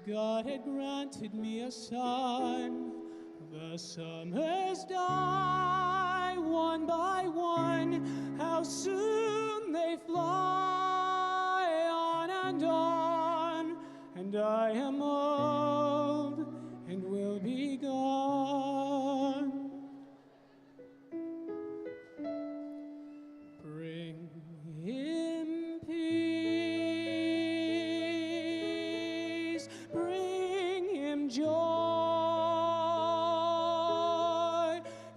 God had granted me a son, the summers die one by one. How soon they fly on, and I am old and will be gone. Bring him peace, bring him joy.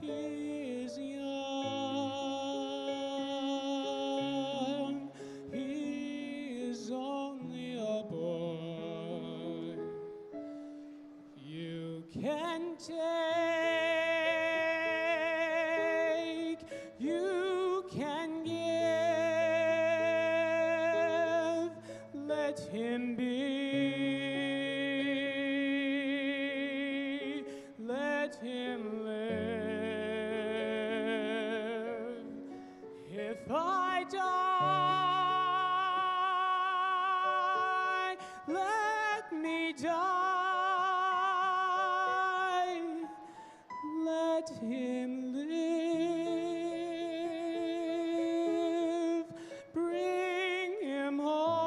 He is young, he is only a boy. You can take, you can give, let him be, let him live. If I die, let me die, let him live. Bring him home.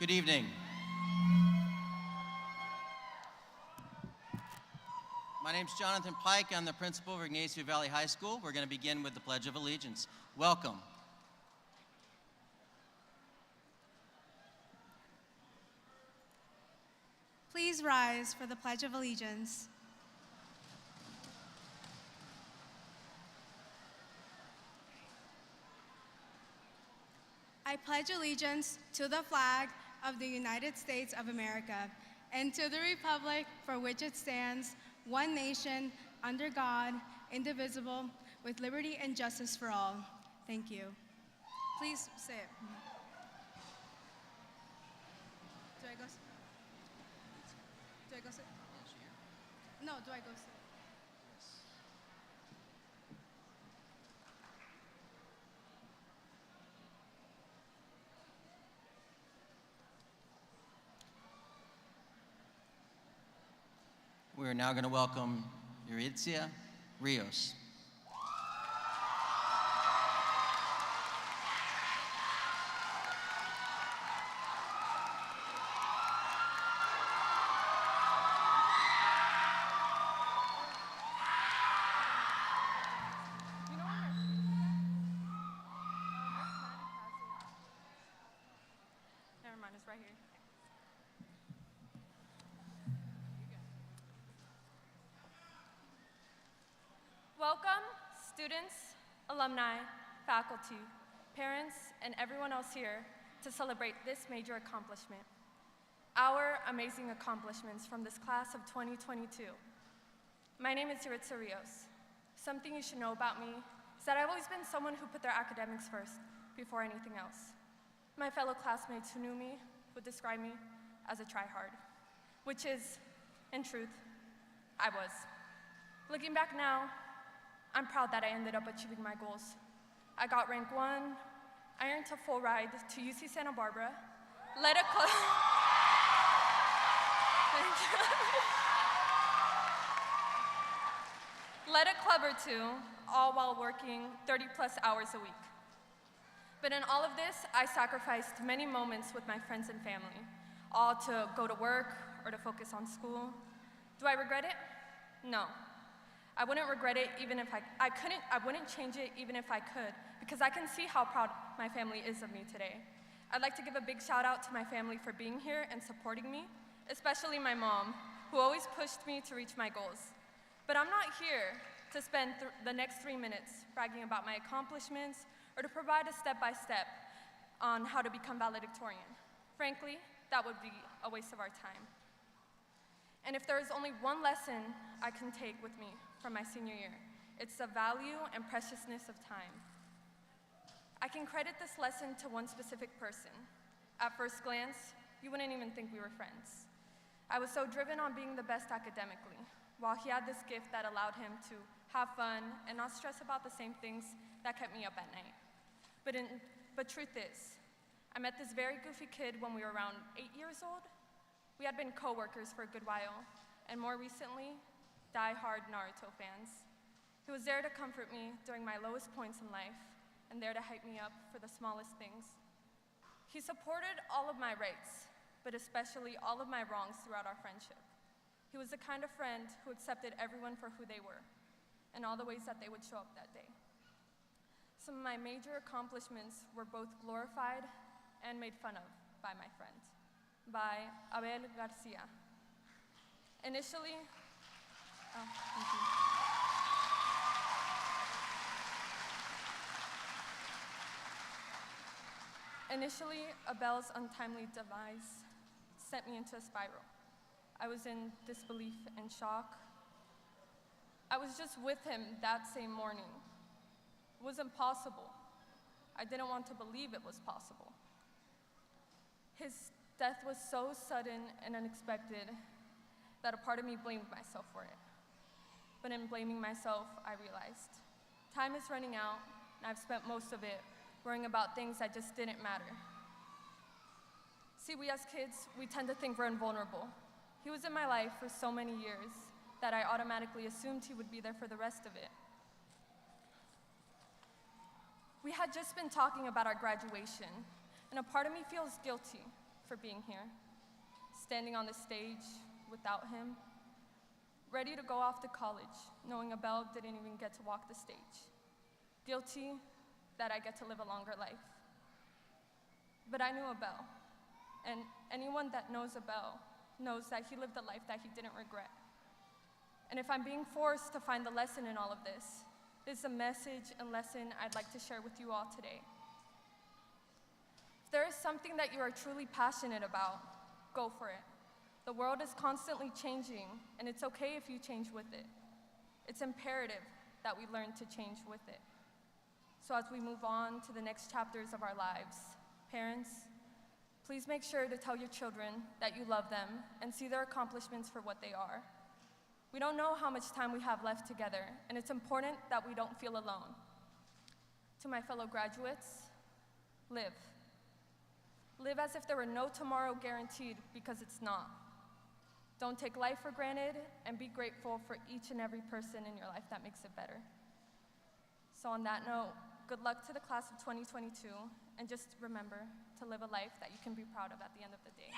Good evening. My name's Jonathan Pike. I'm the principal of Ygnacio Valley High School. We're going to begin with the Pledge of Allegiance. Welcome. Please rise for the Pledge of Allegiance. I pledge allegiance to the flag of the United States of America and to the republic for which it stands, one nation, under God, indivisible, with liberty and justice for all. Thank you. Please sit. Do I go sit? Do I go sit? No, do I go sit? We're now going to welcome Ygnacio Rios. Never mind, it's right here. Welcome, students, alumni, faculty, parents, and everyone else here to celebrate this major accomplishment. Our amazing accomplishments from this class of 2022. My name is Ygnacio Rios. Something you should know about me is that I've always been someone who put their academics first before anything else. My fellow classmates who knew me would describe me as a tryhard, which is, in truth, I was. Looking back now, I'm proud that I ended up achieving my goals. I got rank 1, I earned a full ride to UC Santa Barbara, led a club. Thank you. Led a club or two, all while working 30+ hours a week. But in all of this, I sacrificed many moments with my friends and family, all to go to work or to focus on school. Do I regret it? No. I wouldn't regret it even if I wouldn't change it even if I could, because I can see how proud my family is of me today. I'd like to give a big shout out to my family for being here and supporting me, especially my mom, who always pushed me to reach my goals. But I'm not here to spend the next 3 minutes bragging about my accomplishments or to provide a step-by-step on how to become valedictorian. Frankly, that would be a waste of our time. And if there is only one lesson I can take with me from my senior year, it's the value and preciousness of time. I can credit this lesson to one specific person. At first glance, you wouldn't even think we were friends. I was so driven on being the best academically, while he had this gift that allowed him to have fun and not stress about the same things that kept me up at night. But truth is, I met this very goofy kid when we were around 8 years old. We had been co-workers for a good while, and more recently, die-hard Naruto fans. He was there to comfort me during my lowest points in life, and there to hype me up for the smallest things. He supported all of my rights, but especially all of my wrongs throughout our friendship. He was the kind of friend who accepted everyone for who they were, and all the ways that they would show up that day. Some of my major accomplishments were both glorified and made fun of by my friends, by Abel Garcia. Initially, thank you. Initially, Abel's untimely demise sent me into a spiral. I was in disbelief and shock. I was just with him that same morning. It was impossible. I didn't want to believe it was possible. His death was so sudden and unexpected that a part of me blamed myself for it. But in blaming myself, I realized time is running out, and I've spent most of it worrying about things that just didn't matter. See, we as kids, we tend to think we're invulnerable. He was in my life for so many years that I automatically assumed he would be there for the rest of it. We had just been talking about our graduation, and a part of me feels guilty for being here, standing on the stage without him, ready to go off to college, knowing Abel didn't even get to walk the stage, guilty that I get to live a longer life. But I knew Abel, and anyone that knows Abel knows that he lived a life that he didn't regret. And if I'm being forced to find the lesson in all of this, this is a message and lesson I'd like to share with you all today. If there is something that you are truly passionate about, go for it. The world is constantly changing, and it's okay if you change with it. It's imperative that we learn to change with it. So as we move on to the next chapters of our lives, parents, please make sure to tell your children that you love them and see their accomplishments for what they are. We don't know how much time we have left together, and it's important that we don't feel alone. To my fellow graduates, live. Live as if there were no tomorrow guaranteed, because it's not. Don't take life for granted, and be grateful for each and every person in your life that makes it better. So on that note, good luck to the class of 2022, and just remember to live a life that you can be proud of at the end of the day.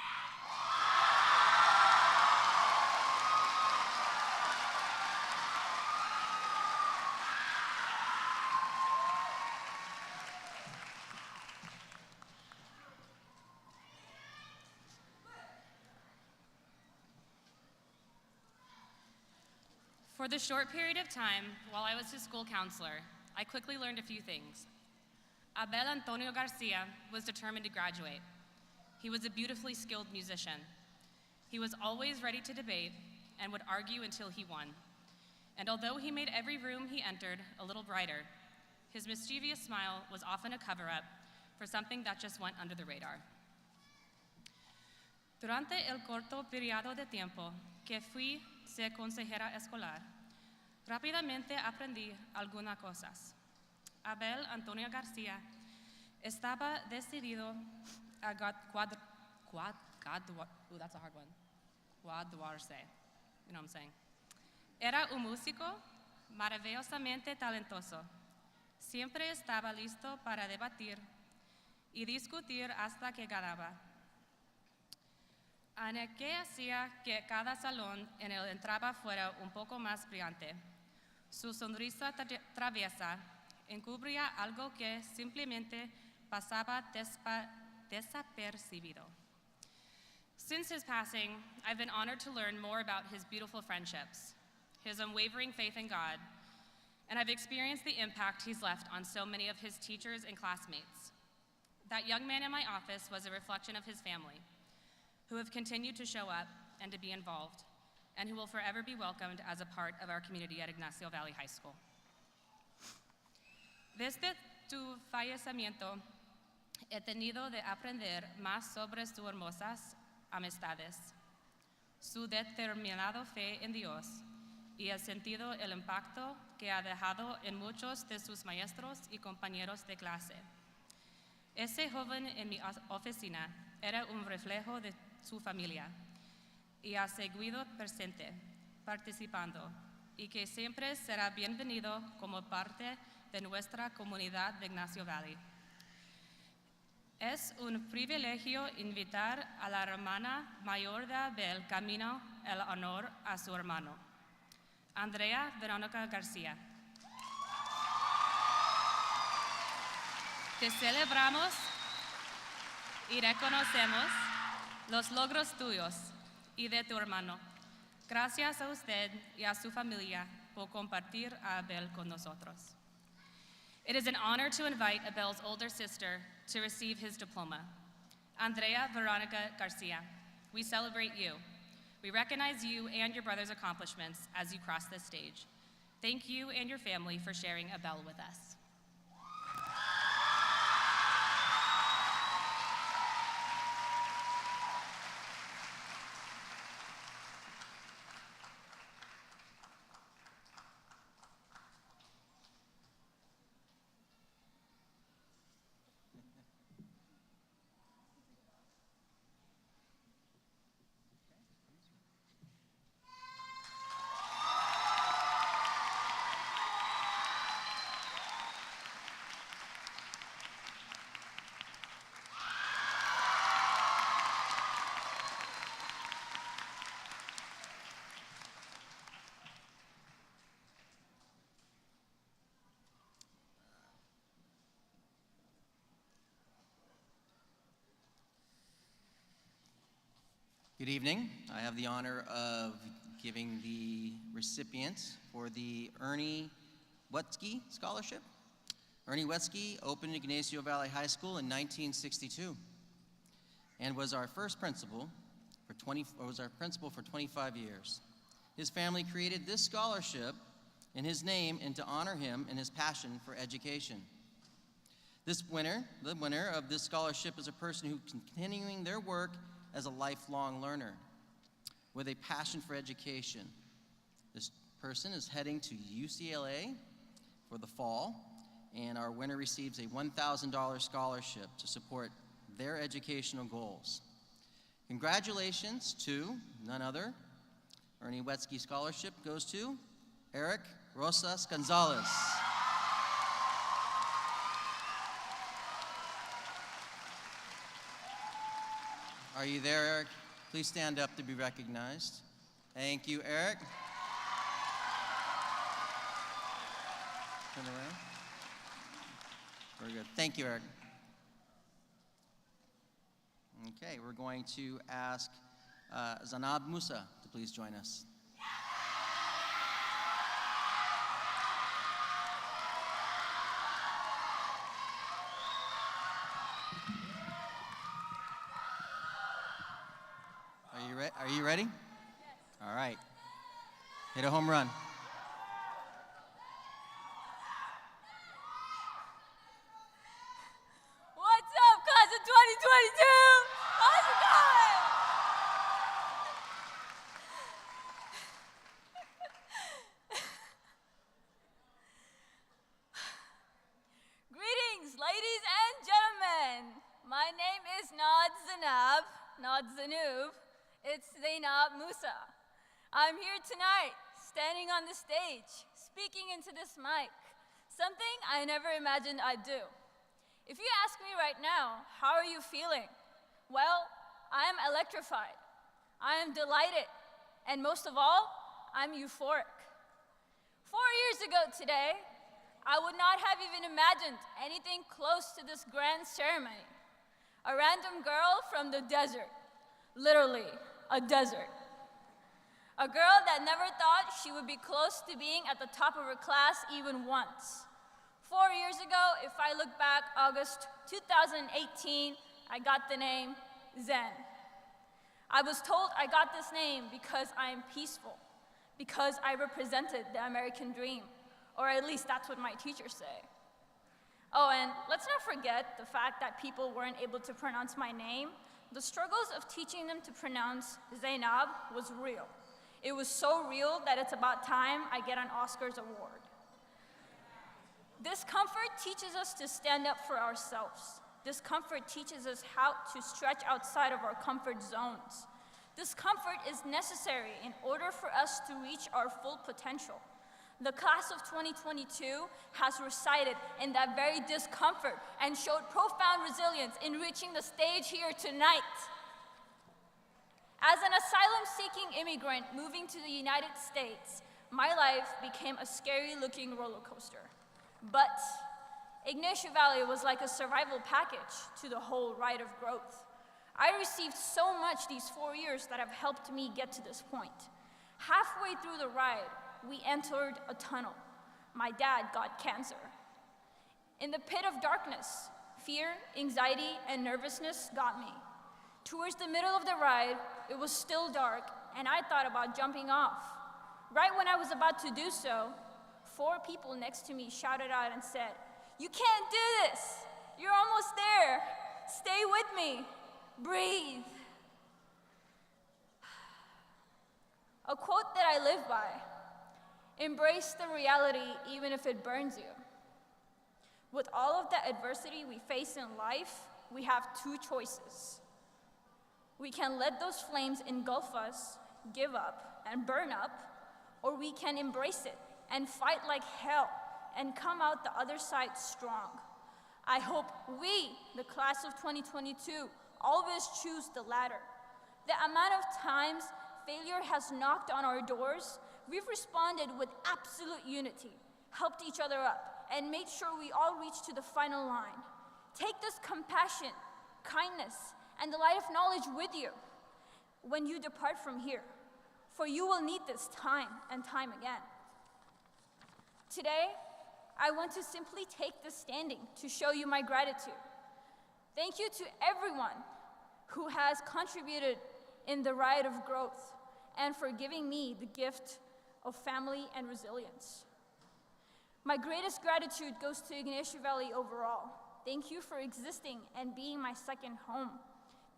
For the short period of time while I was his school counselor, I quickly learned a few things. Abel Antonio Garcia was determined to graduate. He was a beautifully skilled musician. He was always ready to debate and would argue until he won. And although he made every room he entered a little brighter, his mischievous smile was often a cover-up for something that just went under the radar. Durante el corto periodo de tiempo que fui su consejera escolar, rápidamente aprendí algunas cosas. Abel Antonio Garcia estaba decidido a graduarse. You know what I'm saying? Era un músico maravillosamente talentoso. Siempre estaba listo para debatir y discutir hasta que ganaba. Que hacía que cada salón en el entraba fuera un poco más brillante. Su sonrisa traviesa encubría algo que simplemente pasaba desapercibido. Since his passing, I've been honored to learn more about his beautiful friendships, his unwavering faith in God, and I've experienced the impact he's left on so many of his teachers and classmates. That young man in my office was a reflection of his family, who have continued to show up and to be involved, and who will forever be welcomed as a part of our community at Ygnacio Valley High School. Desde tu fallecimiento, he tenido de aprender más sobre sus hermosas amistades, su determinada fe en Dios, y he sentido el impacto que ha dejado en muchos de sus maestros y compañeros de clase. Ese joven en mi oficina era un reflejo de su familia, y ha seguido presente, participando, y que siempre será bienvenido como parte de nuestra comunidad de Ygnacio Valley. Es un privilegio invitar a la hermana mayor de Abel camino el honor a su hermano, Andrea Verónica Garcia. Te celebramos y reconocemos los logros tuyos y de tu hermano. Gracias a usted y a su familia por compartir a Abel con nosotros. It is an honor to invite Abel's older sister to receive his diploma. Andrea Veronica Garcia, we celebrate you. We recognize you and your brother's accomplishments as you cross this stage. Thank you and your family for sharing Abel with us. Good evening. I have the honor of giving the recipient for the Ernie Wetzky Scholarship. Ernie Wetzky opened Ygnacio Valley High School in 1962 and was our principal for 25 years. His family created this scholarship in his name and to honor him and his passion for education. The winner of this scholarship is a person who is continuing their work as a lifelong learner with a passion for education. This person is heading to UCLA for the fall, and our winner receives a $1,000 scholarship to support their educational goals. Congratulations to none other. Ernie Wetzky Scholarship goes to Eric Rosas Gonzalez. Are you there, Eric? Please stand up to be recognized. Thank you, Eric. Turn around. Very good. Thank you, Eric. Okay, we're going to ask Zanab Musa to please join us. Are you ready? Yes. All right. Hit a home run. What's up, class of 2022? How's it going? Greetings, ladies and gentlemen. My name is Nad Zanab, not Zanub. It's Zainab Musa. I'm here tonight, standing on the stage, speaking into this mic, something I never imagined I'd do. If you ask me right now, how are you feeling? Well, I am electrified. I am delighted. And most of all, I'm euphoric. 4 years ago today, I would not have even imagined anything close to this grand ceremony. A random girl from the desert, literally a desert. A girl that never thought she would be close to being at the top of her class even once. 4 years ago, if I look back, August 2018, I got the name Zen. I was told I got this name because I am peaceful, because I represented the American dream, or at least that's what my teachers say. Oh, and let's not forget the fact that people weren't able to pronounce my name. The struggles of teaching them to pronounce Zainab was real. It was so real that it's about time I get an Oscars award. Discomfort teaches us to stand up for ourselves. Discomfort teaches us how to stretch outside of our comfort zones. Discomfort is necessary in order for us to reach our full potential. The class of 2022 has recited in that very discomfort and showed profound resilience in reaching the stage here tonight. As an asylum-seeking immigrant moving to the United States, my life became a scary-looking roller coaster. But Ygnacio Valley was like a survival package to the whole ride of growth. I received so much these 4 years that have helped me get to this point. Halfway through the ride, we entered a tunnel. My dad got cancer. In the pit of darkness, fear, anxiety, and nervousness got me. Towards the middle of the ride, it was still dark, and I thought about jumping off. Right when I was about to do so, 4 people next to me shouted out and said, "You can't do this! You're almost there! Stay with me! Breathe!" A quote that I live by: embrace the reality even if it burns you. With all of the adversity we face in life, we have 2 choices. We can let those flames engulf us, give up, and burn up, or we can embrace it and fight like hell and come out the other side strong. I hope we, the class of 2022, always choose the latter. The amount of times failure has knocked on our doors, we've responded with absolute unity, helped each other up, and made sure we all reach to the final line. Take this compassion, kindness, and the light of knowledge with you. when you depart from here, for you will need this time and time again. Today, I want to simply take this standing to show you my gratitude. Thank you to everyone who has contributed in the ride of growth and for giving me the gift of family and resilience. My greatest gratitude goes to Ygnacio Valley overall. Thank you for existing and being my second home.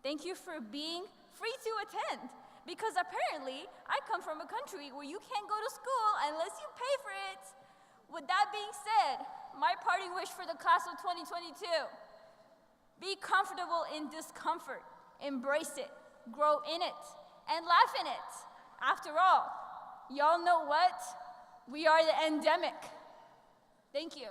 Thank you for being free to attend, because apparently I come from a country where you can't go to school unless you pay for it. With that being said, my parting wish for the class of 2022, be comfortable in discomfort, embrace it, grow in it, and laugh in it. After all, y'all know what? We are the endemic. Thank you.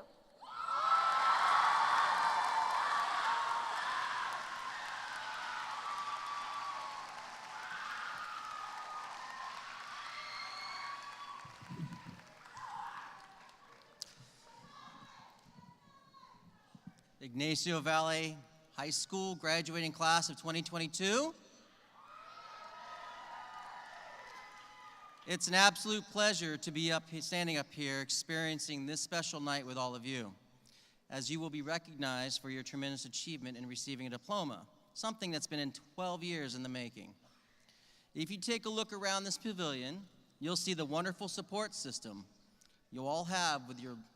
Ygnacio Valley High School graduating class of 2022. It's an absolute pleasure to be standing up here experiencing this special night with all of you, as you will be recognized for your tremendous achievement in receiving a diploma, something that's been in 12 years in the making. If you take a look around this pavilion, you'll see the wonderful support system you all have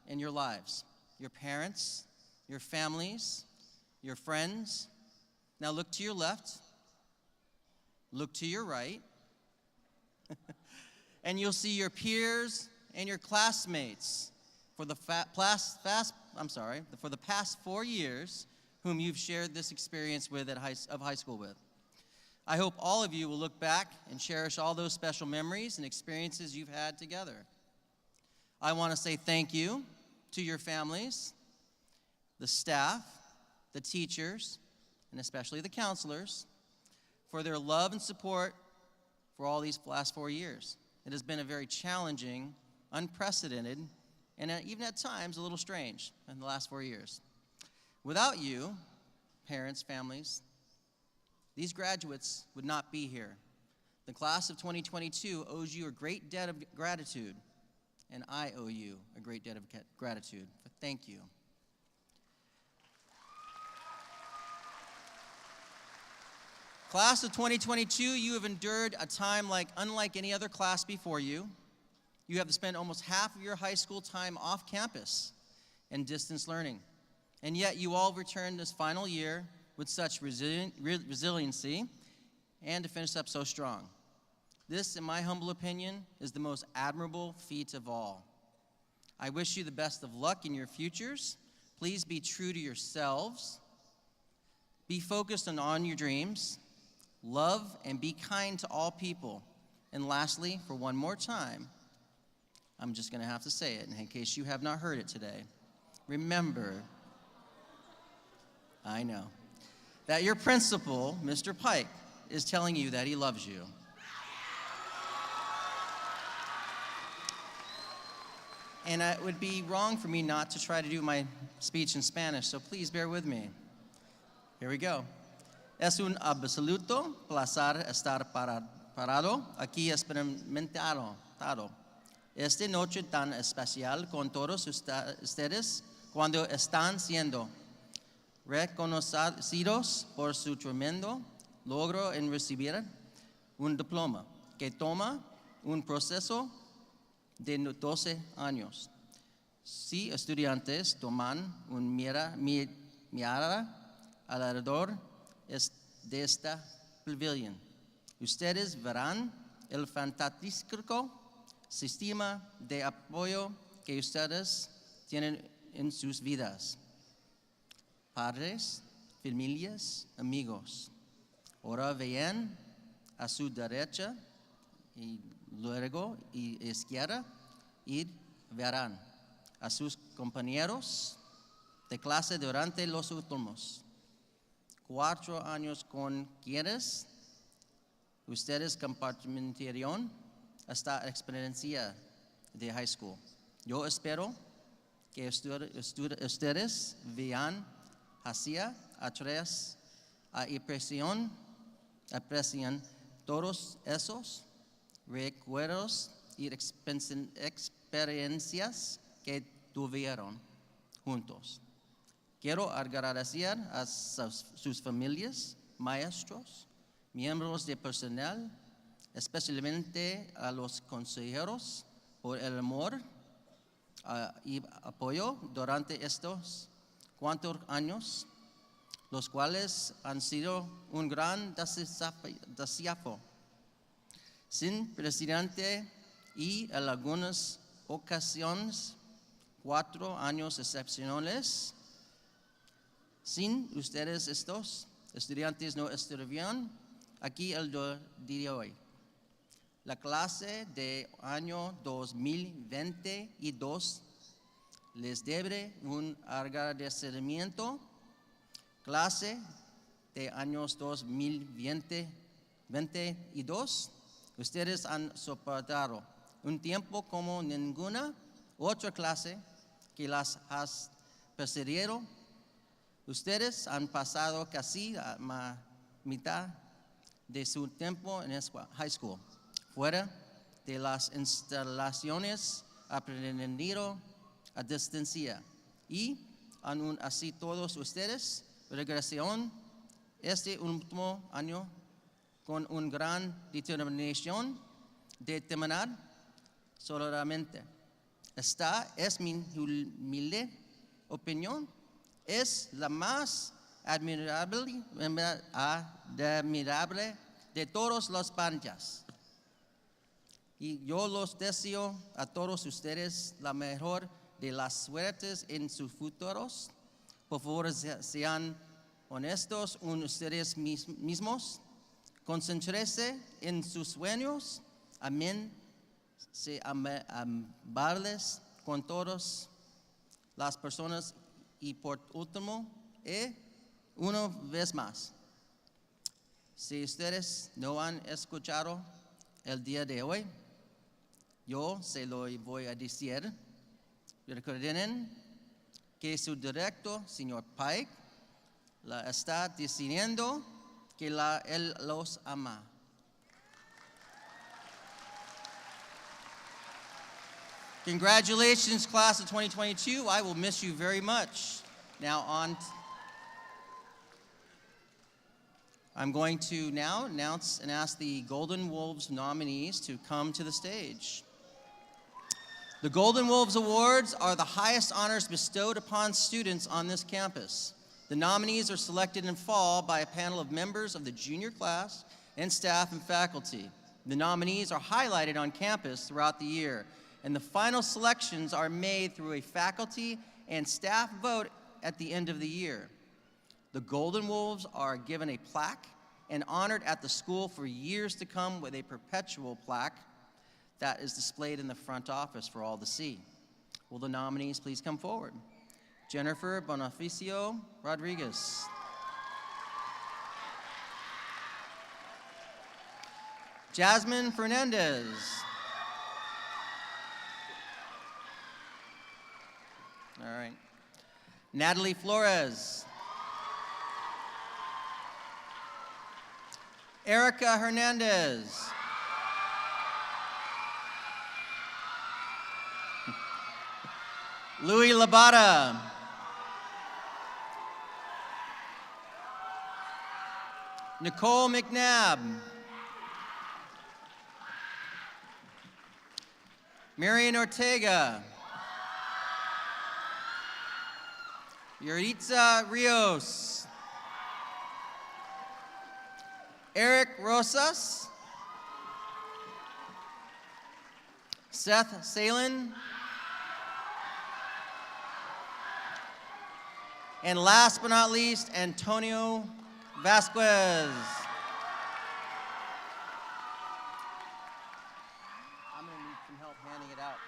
in your lives. Your parents, your families, your friends. Now look to your left, look to your right, and you'll see your peers and your classmates for the past 4 years whom you've shared this experience with of high school with. I hope all of you will look back and cherish all those special memories and experiences you've had together. I want to say thank you to your families, the staff, the teachers, and especially the counselors for their love and support for all these last 4 years. It has been a very challenging, unprecedented, and even at times a little strange in the last 4 years. Without you, parents, families, these graduates would not be here. The class of 2022 owes you a great debt of gratitude, and I owe you a great debt of gratitude. Thank you. Class of 2022, you have endured a time unlike any other class before you. You have spent almost half of your high school time off campus and distance learning. And yet you all returned this final year with such resiliency and to finish up so strong. This, in my humble opinion, is the most admirable feat of all. I wish you the best of luck in your futures. Please be true to yourselves. Be focused on your dreams. Love and be kind to all people. And lastly, for one more time, I'm just going to have to say it in case you have not heard it today. Remember, I know, that your principal, Mr. Pike, is telling you that he loves you. And it would be wrong for me not to try to do my speech in Spanish, so please bear with me. Here we go. Es un absoluto placer estar parado aquí experimentado esta noche tan especial con todos ustedes cuando están siendo reconocidos por su tremendo logro en recibir un diploma que toma un proceso de 12 años. Si estudiantes toman una mirada alrededor de esta pavilion, ustedes verán el fantástico sistema de apoyo que ustedes tienen en sus vidas. Padres, familias, amigos. Ahora vean a su derecha y luego y izquierda y verán a sus compañeros de clase durante los últimos 4 años con quienes ustedes compartieron esta experiencia de high school. Yo espero que ustedes vean hacia atrás a aprecian todos esos recuerdos y experiencias que tuvieron juntos. Quiero agradecer a sus familias, maestros, miembros de personal, especialmente a los consejeros por el amor y apoyo durante estos 4 años, los cuales han sido un gran desafío. Sin presidente y en algunas ocasiones 4 años excepcionales. Sin ustedes estos estudiantes no estarían aquí el día de hoy. La clase de año 2022 les debe un agradecimiento. Clase de años 2022, ustedes han soportado un tiempo como ninguna otra clase que las has precedido. Ustedes han pasado casi la mitad de su tiempo en high school, fuera de las instalaciones, aprendiendo a distancia. Y aún así todos ustedes regresaron este último año con una gran determinación de terminar solamente. Esta es mi humilde opinión. Es la más admirable de todos los panchas. Y yo los deseo a todos ustedes la mejor de las suertes en sus futuros. Por favor, sean honestos con ustedes mismos. Concéntrense en sus sueños. Amén. Sean amables con todas las personas. Y por último, una vez más, si ustedes no han escuchado el día de hoy, yo se lo voy a decir. Recuerden que su director, señor Pike, la está diciendo que él los ama. Congratulations, class of 2022. I will miss you very much. Now I'm going to now announce and ask the Golden Wolves nominees to come to the stage. The Golden Wolves Awards are the highest honors bestowed upon students on this campus. The nominees are selected in fall by a panel of members of the junior class and staff and faculty. The nominees are highlighted on campus throughout the year, and the final selections are made through a faculty and staff vote at the end of the year. The Golden Wolves are given a plaque and honored at the school for years to come with a perpetual plaque that is displayed in the front office for all to see. Will the nominees please come forward? Jennifer Bonifacio Rodriguez. Jasmine Fernandez. All right. Natalie Flores. Erica Hernandez. Louis Labata. Nicole McNabb. Marian Ortega. Yuritza Rios. Eric Rosas. Seth Salen. And last but not least, Antonio Vasquez. I'm going to need some help handing it out.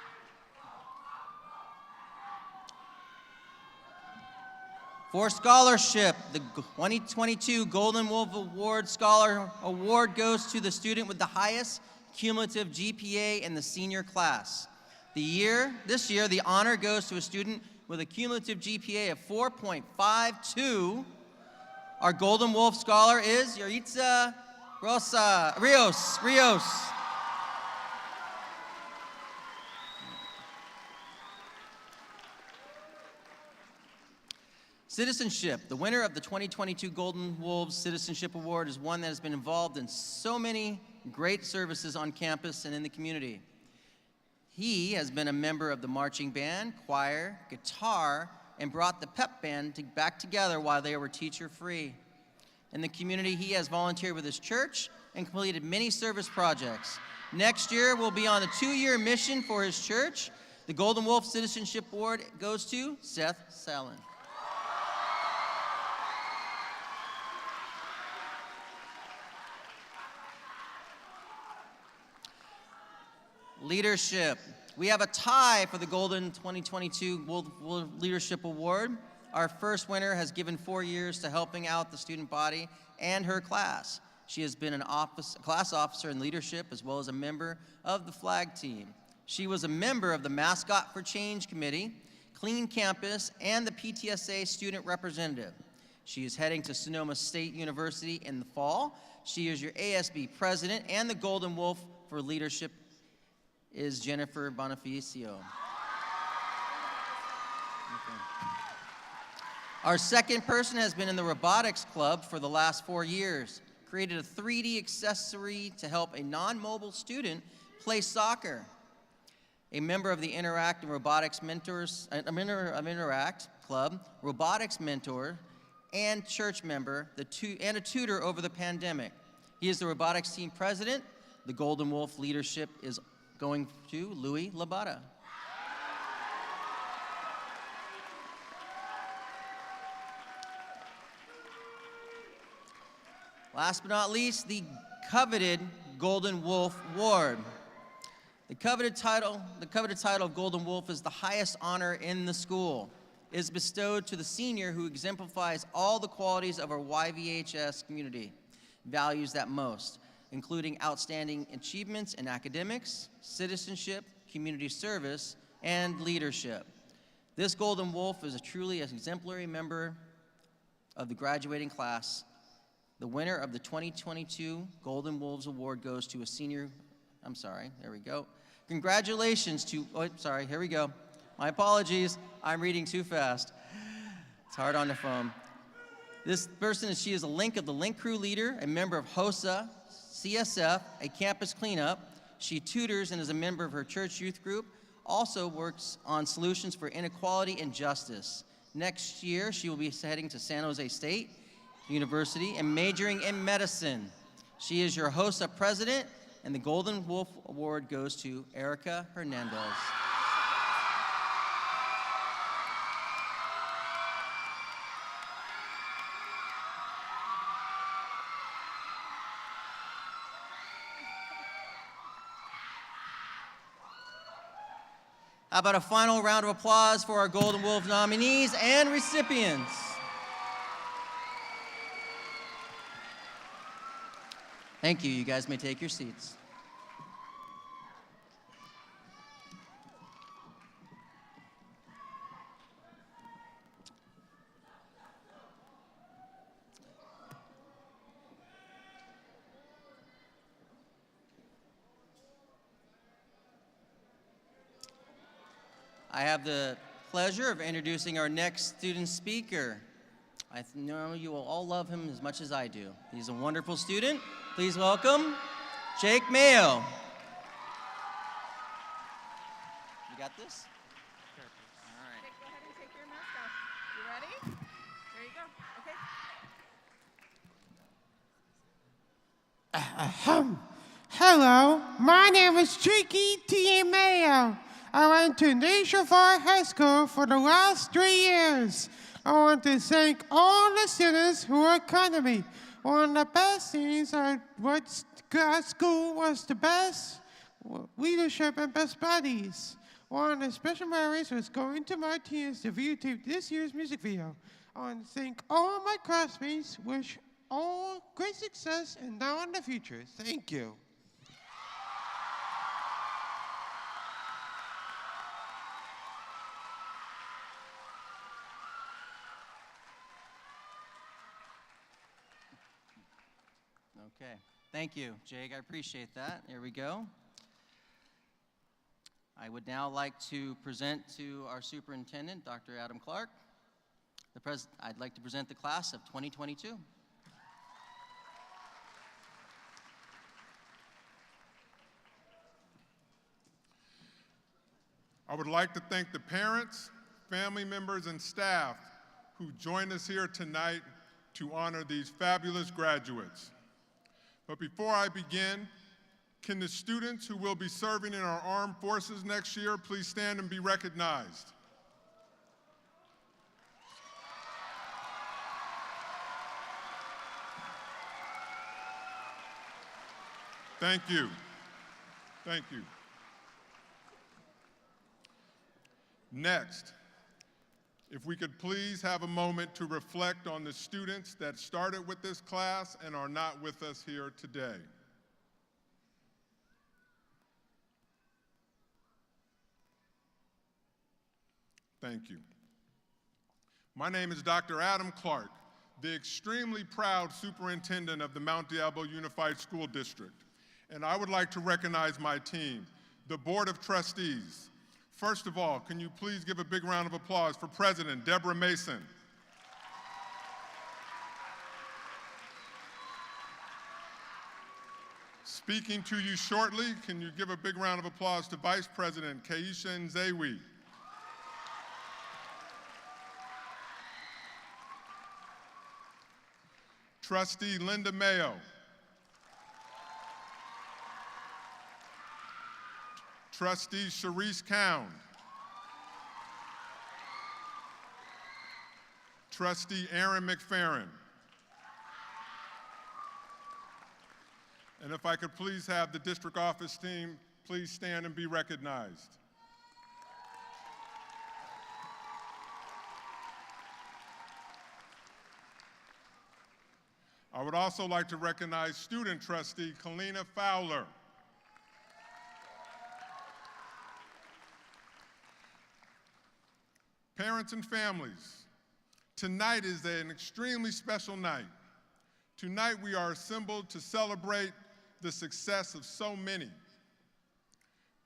For scholarship, the 2022 Golden Wolf Award Scholar Award goes to the student with the highest cumulative GPA in the senior class. This year, the honor goes to a student with a cumulative GPA of 4.52. Our Golden Wolf Scholar is Yuritza Rios. Citizenship. The winner of the 2022 Golden Wolves Citizenship Award is one that has been involved in so many great services on campus and in the community. He has been a member of the marching band, choir, guitar, and brought the pep band back together while they were teacher-free. In the community, he has volunteered with his church and completed many service projects. Next year, we'll be on a 2-year mission for his church. The Golden Wolf Citizenship Award goes to Seth Salen. Leadership. We have a tie for the Golden 2022 Wolf Leadership Award. Our first winner has given 4 years to helping out the student body and her class. She has been a class officer in leadership as well as a member of the flag team. She was a member of the Mascot for Change Committee, Clean Campus, and the PTSA student representative. She is heading to Sonoma State University in the fall. She is your ASB president, and the Golden Wolf for Leadership is Jennifer Bonifacio. Our second person has been in the robotics club for the last 4 years, created a 3D accessory to help a non-mobile student play soccer. A member of the Interact and Robotics Mentors, Interact Club, robotics mentor, and church member, and a tutor over the pandemic. He is the robotics team president. The Golden Wolf leadership is going to Louis Labata. Last but not least, the coveted Golden Wolf Award. The coveted title of Golden Wolf is the highest honor in the school. It is bestowed to the senior who exemplifies all the qualities of our YVHS community, values that most, including outstanding achievements in academics, citizenship, community service, and leadership. This Golden Wolf is a truly exemplary member of the graduating class. The winner of the 2022 Golden Wolves Award goes to a senior, there we go. Congratulations to, here we go. My apologies, I'm reading too fast. It's hard on the phone. This person, she is a link of the Link Crew leader, a member of HOSA, CSF, a campus cleanup. She tutors and is a member of her church youth group, also works on solutions for inequality and justice. Next year, she will be heading to San Jose State University and majoring in medicine. She is your HOSA president, and the Golden Wolf Award goes to Erica Hernandez. How about a final round of applause for our Golden Wolf nominees and recipients? Thank you. You guys may take your seats. I have the pleasure of introducing our next student speaker. I know you will all love him as much as I do. He's a wonderful student. Please welcome Jake Mayo. You got this? All right. Okay, go ahead and take your mask off. You ready? There you go. Okay. Hello, my name is Jakey T. Mayo. I went to Nation Far High School for the last 3 years. I want to thank all the students who are kind to me. One of the best things are what school was the best leadership and best buddies. One of the special memories was going to Martinez to videotape this year's music video. I want to thank all my classmates, wish all great success and now in the future. Thank you. Okay. Thank you, Jake. I appreciate that. There we go. I would now like to present to our superintendent, Dr. Adam Clark. I'd like to present the class of 2022. I would like to thank the parents, family members, and staff who joined us here tonight to honor these fabulous graduates. But before I begin, can the students who will be serving in our armed forces next year please stand and be recognized? Thank you. Thank you. Next, if we could please have a moment to reflect on the students that started with this class and are not with us here today. Thank you. My name is Dr. Adam Clark, the extremely proud superintendent of the Mount Diablo Unified School District. And I would like to recognize my team, the Board of Trustees. First of all, can you please give a big round of applause for President Deborah Mason? Speaking to you shortly, can you give a big round of applause to Vice President Keisha Nzewi? Trustee Linda Mayo. Trustee Sharice Cound. Trustee Aaron McFerrin. And if I could please have the district office team please stand and be recognized. I would also like to recognize student trustee Kalina Fowler. Parents and families, tonight is an extremely special night. Tonight we are assembled to celebrate the success of so many.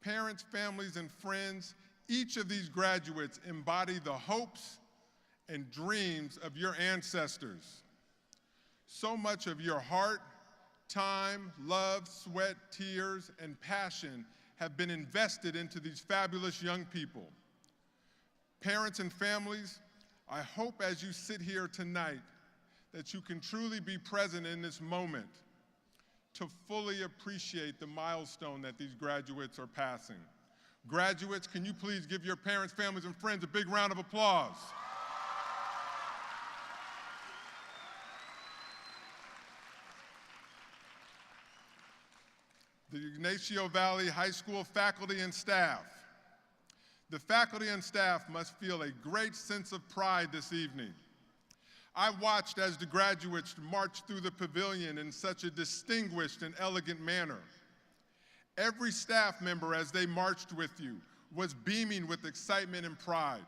Parents, families, and friends, each of these graduates embody the hopes and dreams of your ancestors. So much of your heart, time, love, sweat, tears, and passion have been invested into these fabulous young people. Parents and families, I hope as you sit here tonight that you can truly be present in this moment to fully appreciate the milestone that these graduates are passing. Graduates, can you please give your parents, families, and friends a big round of applause? The Ygnacio Valley High School faculty and staff. The faculty and staff must feel a great sense of pride this evening. I watched as the graduates marched through the pavilion in such a distinguished and elegant manner. Every staff member as they marched with you was beaming with excitement and pride.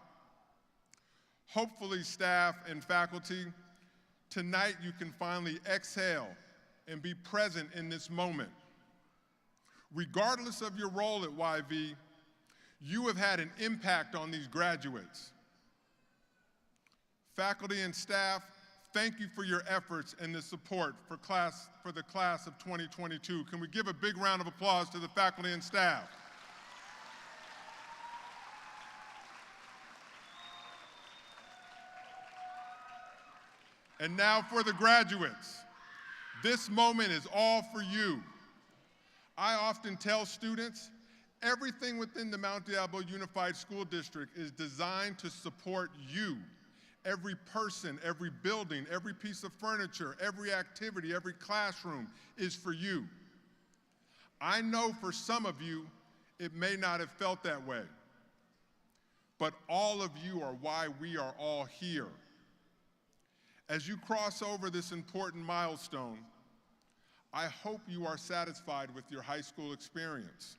Hopefully, staff and faculty, tonight you can finally exhale and be present in this moment. Regardless of your role at YV, you have had an impact on these graduates. Faculty and staff, thank you for your efforts and the support for the class of 2022. Can we give a big round of applause to the faculty and staff? And now for the graduates. This moment is all for you. I often tell students, everything within the Mount Diablo Unified School District is designed to support you. Every person, every building, every piece of furniture, every activity, every classroom is for you. I know for some of you, it may not have felt that way, but all of you are why we are all here. As you cross over this important milestone, I hope you are satisfied with your high school experience.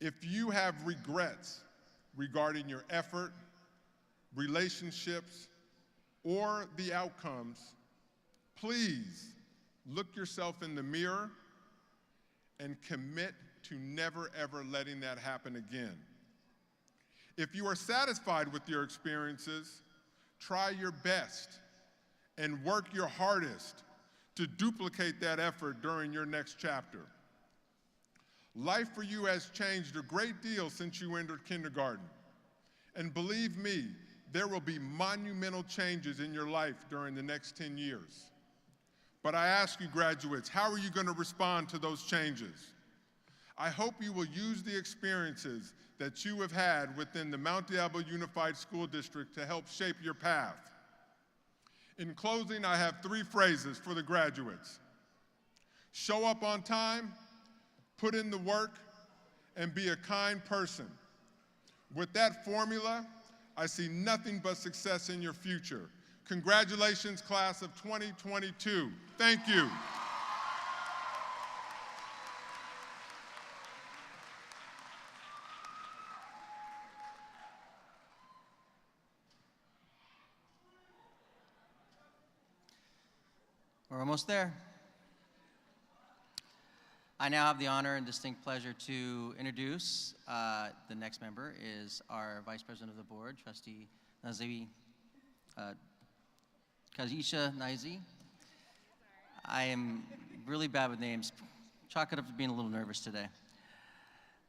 If you have regrets regarding your effort, relationships, or the outcomes, Please look yourself in the mirror and commit to never, ever letting that happen again. If you are satisfied with your experiences, try your best and work your hardest to duplicate that effort during your next chapter. Life for you has changed a great deal since you entered kindergarten. And believe me, there will be monumental changes in your life during the next 10 years. But I ask you, graduates, how are you going to respond to those changes? I hope you will use the experiences that you have had within the Mount Diablo Unified School District to help shape your path. In closing, I have 3 phrases for the graduates. Show up on time, put in the work, and be a kind person. With that formula, I see nothing but success in your future. Congratulations, class of 2022. Thank you. We're almost there. I now have the honor and distinct pleasure to introduce the next member is our Vice President of the Board, Trustee Kazisha Naizi. I am really bad with names. Chalk it up to being a little nervous today.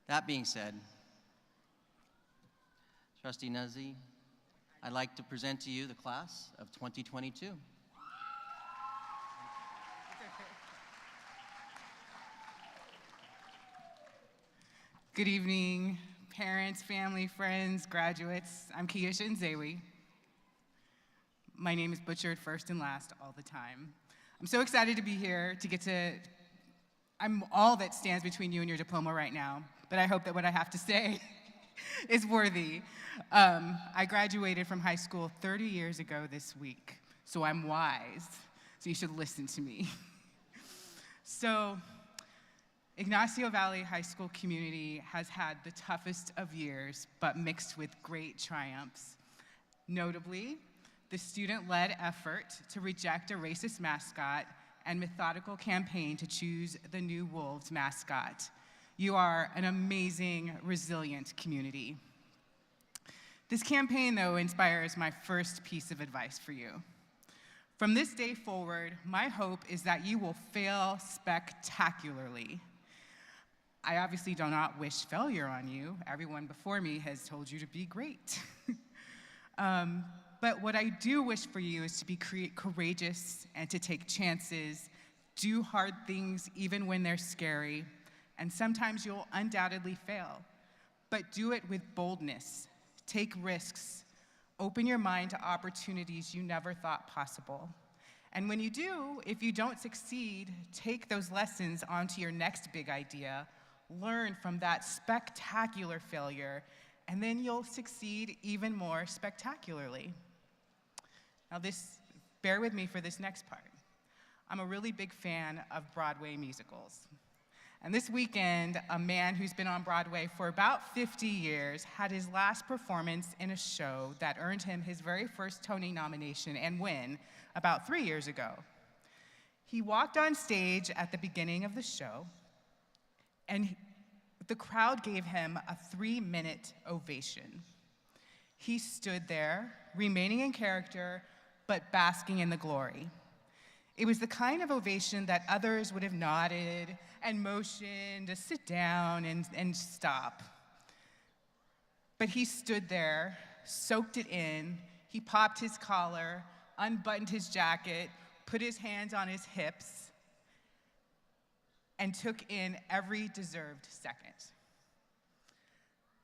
That being said, Trustee Naizi, I'd like to present to you the class of 2022. Good evening, parents, family, friends, graduates. I'm Kiesha Nzewi. My name is butchered first and last all the time. I'm so excited to be here I'm all that stands between you and your diploma right now, but I hope that what I have to say is worthy. I graduated from high school 30 years ago this week, so I'm wise, so you should listen to me. So, Ygnacio Valley High School community has had the toughest of years, but mixed with great triumphs. Notably, the student-led effort to reject a racist mascot and methodical campaign to choose the new Wolves mascot. You are an amazing, resilient community. This campaign, though, inspires my first piece of advice for you. From this day forward, my hope is that you will fail spectacularly. I obviously do not wish failure on you. Everyone before me has told you to be great. But what I do wish for you is to be courageous and to take chances, do hard things even when they're scary, and sometimes you'll undoubtedly fail. But do it with boldness, take risks, open your mind to opportunities you never thought possible. And when you do, if you don't succeed, take those lessons onto your next big idea, learn from that spectacular failure, and then you'll succeed even more spectacularly. Now bear with me for this next part. I'm a really big fan of Broadway musicals. And this weekend, a man who's been on Broadway for about 50 years had his last performance in a show that earned him his very first Tony nomination and win about 3 years ago. He walked on stage at the beginning of the show, and the crowd gave him a 3-minute ovation. He stood there, remaining in character, but basking in the glory. It was the kind of ovation that others would have nodded and motioned to sit down and stop. But he stood there, soaked it in, he popped his collar, unbuttoned his jacket, put his hands on his hips, and took in every deserved second.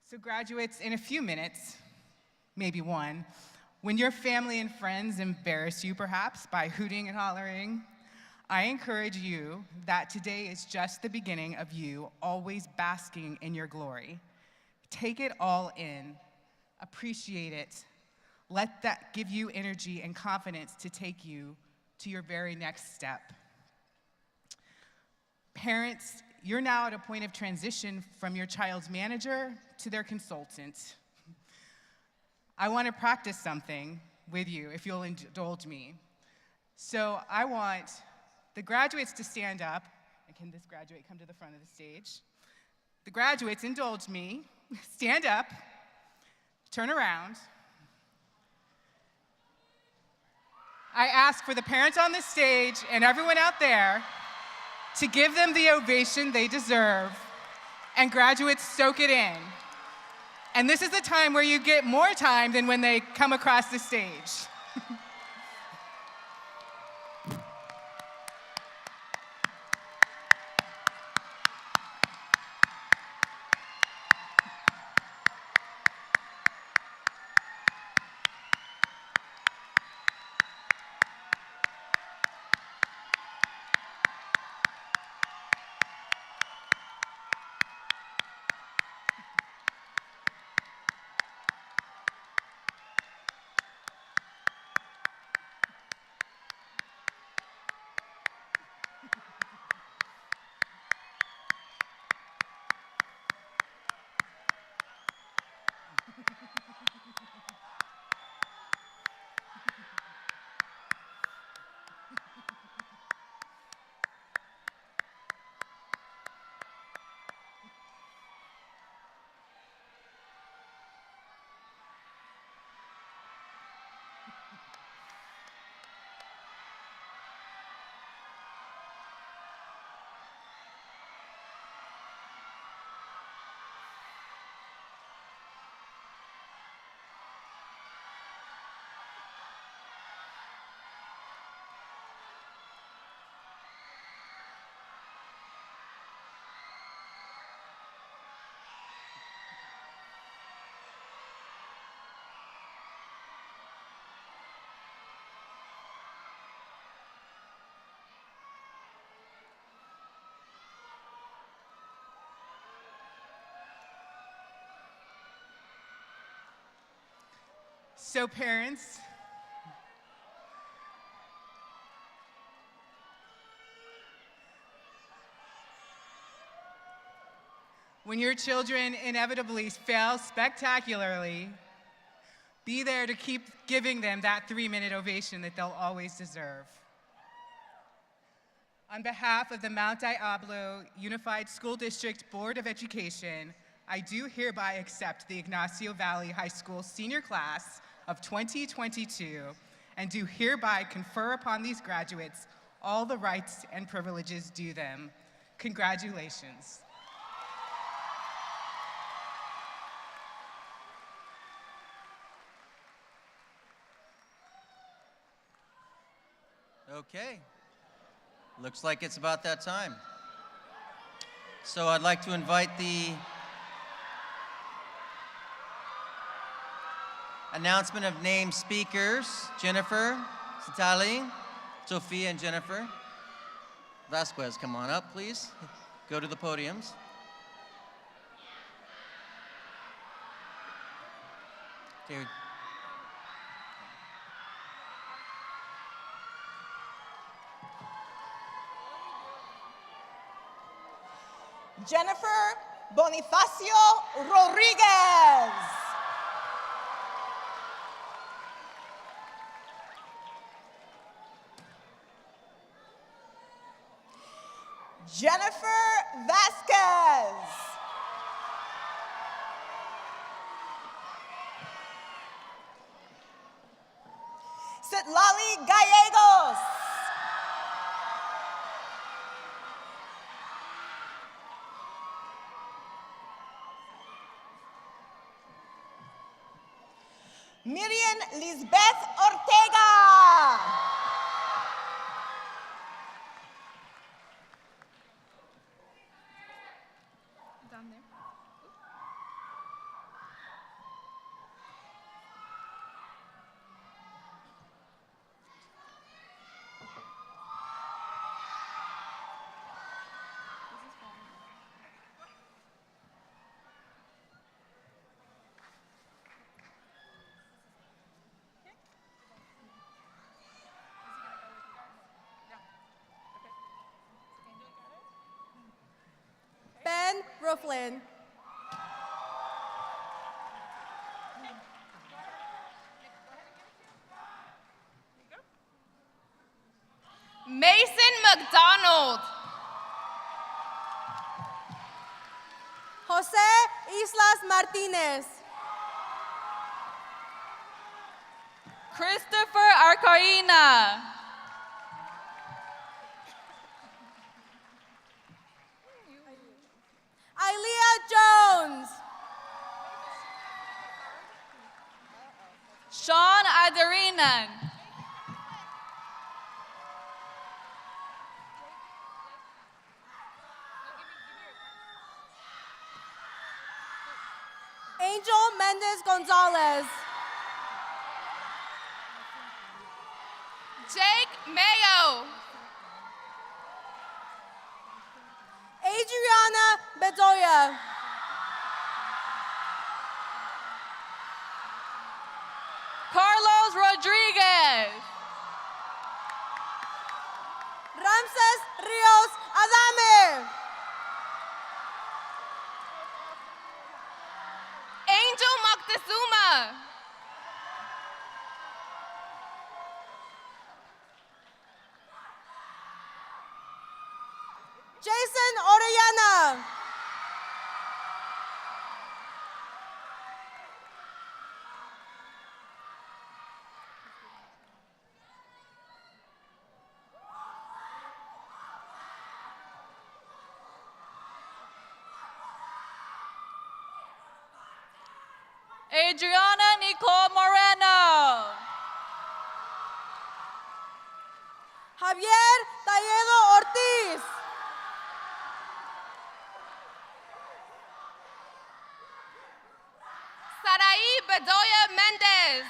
So graduates, in a few minutes, maybe one, when your family and friends embarrass you perhaps by hooting and hollering, I encourage you that today is just the beginning of you always basking in your glory. Take it all in, appreciate it, let that give you energy and confidence to take you to your very next step. Parents, you're now at a point of transition from your child's manager to their consultant. I want to practice something with you, if you'll indulge me. So I want the graduates to stand up. And can this graduate come to the front of the stage? The graduates, indulge me, stand up, turn around. I ask for the parents on this stage and everyone out there to give them the ovation they deserve, and graduates, soak it in. And this is the time where you get more time than when they come across the stage. So parents, when your children inevitably fail spectacularly, be there to keep giving them that 3-minute ovation that they'll always deserve. On behalf of the Mount Diablo Unified School District Board of Education, I do hereby accept the Ygnacio Valley High School senior class of 2022 and do hereby confer upon these graduates all the rights and privileges due them. Congratulations. Okay. Looks like it's about that time. So I'd like to invite the announcement of named speakers. Jennifer, Sitali, Sophia, and Jennifer Vasquez, come on up, please. Go to the podiums. David. Jennifer Bonifacio Rodriguez. Jennifer Vasquez. Citlali Gallegos. Miriam Lisbeth Ortega. Down there. Ben Roeflin. Mason McDonald. Jose Islas Martinez. Christopher Arcaina. Ilea Jones. Sean Adarinan. Angel Mendez Gonzalez. Jake Mayo. Adriana Bedoya. Carlos Rodriguez. Ramses Rios Adame. Angel Moctezuma. Jason Orellana. Adriana Nicole Moreno. Javier Talledo Ortiz. Saraí Bedoya Mendez.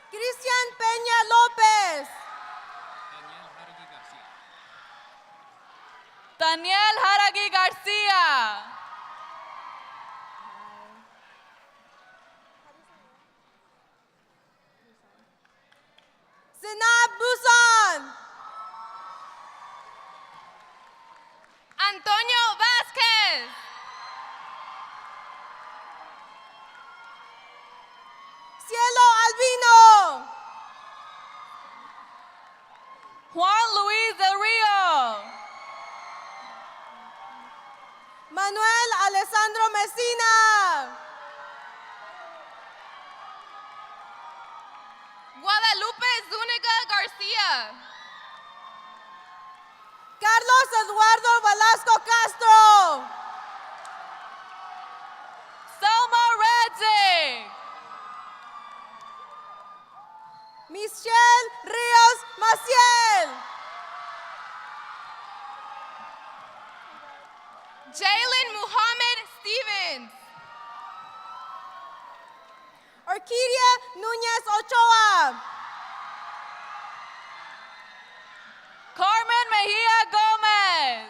Cristian Peña López. Daniel Haragui Garcia. Sinab Busan. Antonio Vasquez. Cielo Albino. Juan Luis Del Rio. Manuel Alessandro Messina. Guadalupe Zúñiga Garcia. Carlos Eduardo Velasco Castro. Selma Redzig. Michelle Rios Maciel. Jalen Muhammad Stevens. Orquídea Núñez Ochoa. Carmen Mejia Gomez.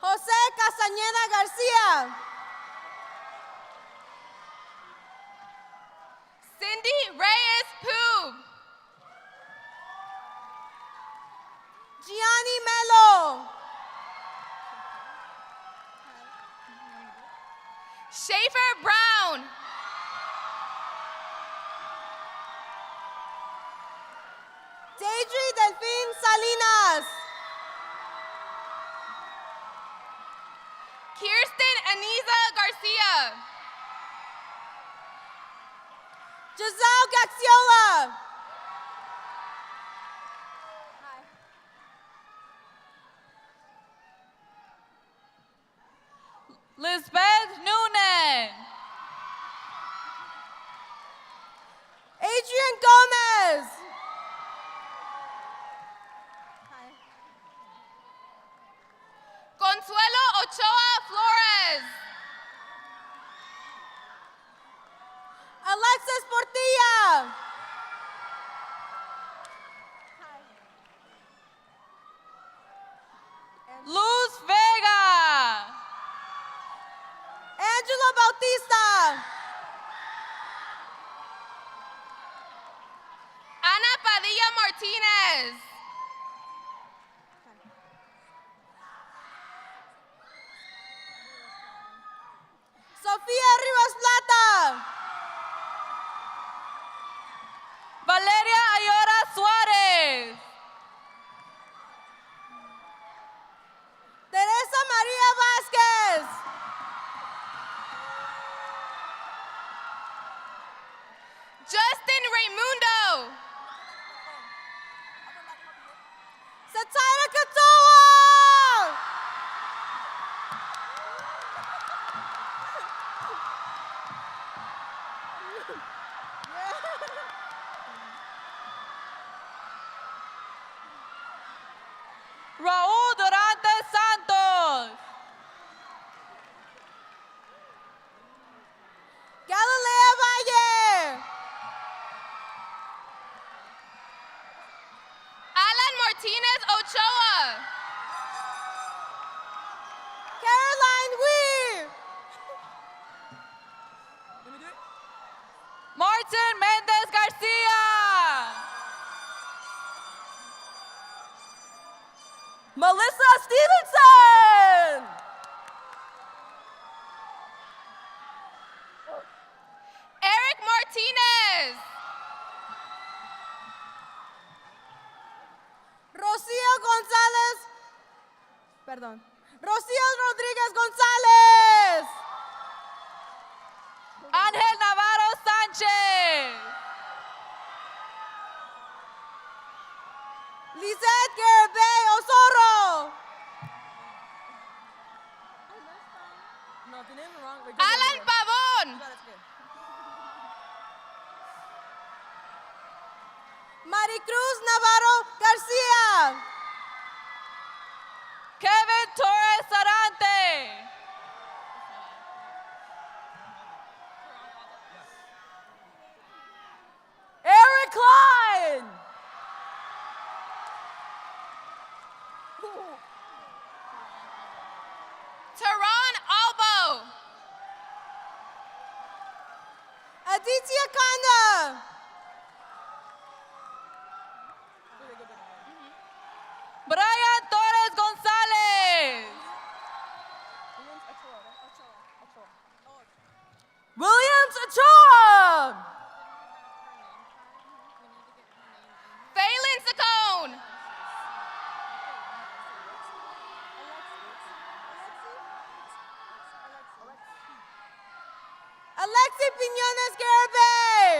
José Castañeda García. Cindy Reyes Pooh. Gianni Melo. Schaefer Brown. Deidre Delfín Salinas. Kirsten Aniza Garcia. Giselle Gaxiola. Lisbeth Noonan. Adrian Gomez. Consuelo Ochoa Flores. Alexis Portilla. Luz Vega. Raúl Dorantes Santos. Galilea Valle. Alan Martinez Ochoa. Caroline Weir. Martin Mendez Garcia. Melissa Stevenson. Eric Martinez. Rocío González. Perdón. Rocío Rodríguez González. Ángel Navarro Sánchez. Lizette Garibay Osorro. Alan Pavón. Maricruz Navarro Garcia. Kevin Torres Sarante. Eric Klein. Teron Albo. Aditya Kanda. Brian Torres González. Williams Ochoa. Phelan Saccone. Alexi Piñones Garibay.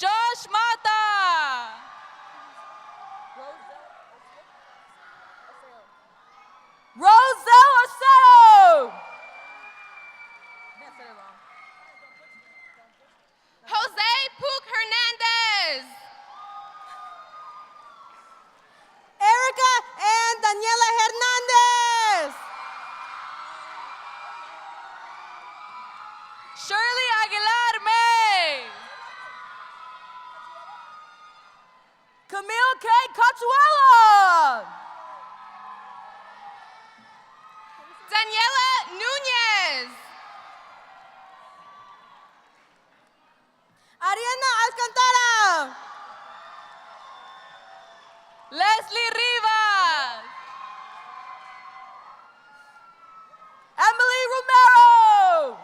Josh Mata. Roselle Arceo. Jose Puc Hernandez. Erica and Daniela Hernandez. Shirley Aguilar May. Camille K. Cachuela. Daniela Nunez. Ariana Alcantara. Leslie Rivas. Emily Romero.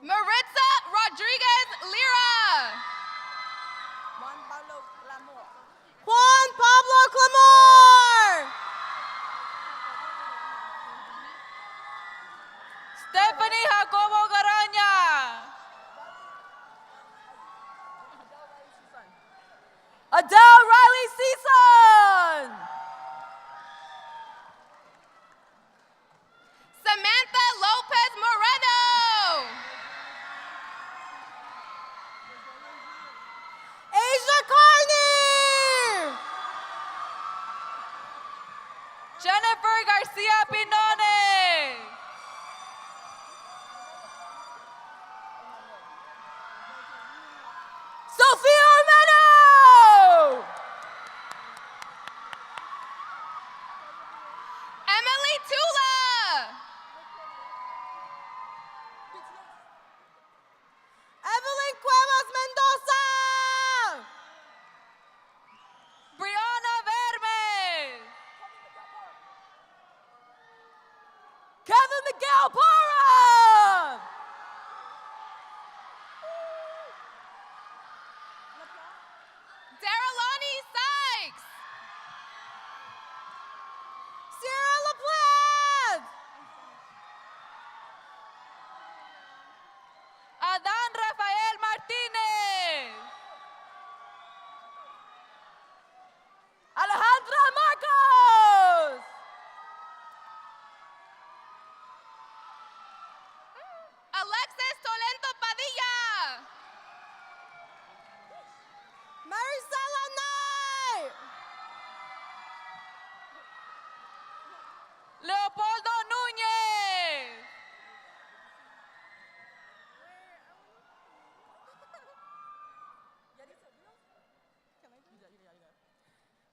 Maritza Rodriguez Lira. Juan Pablo Clamor. Stephanie Jacobo Garaña. Adele Riley Season. Samantha Lopez Moreno. Asia Carney. Jennifer Garcia Pinones. Sophia Armeno. Emily Tula. Evelyn Cuevas Mendoza. Brianna Vermes.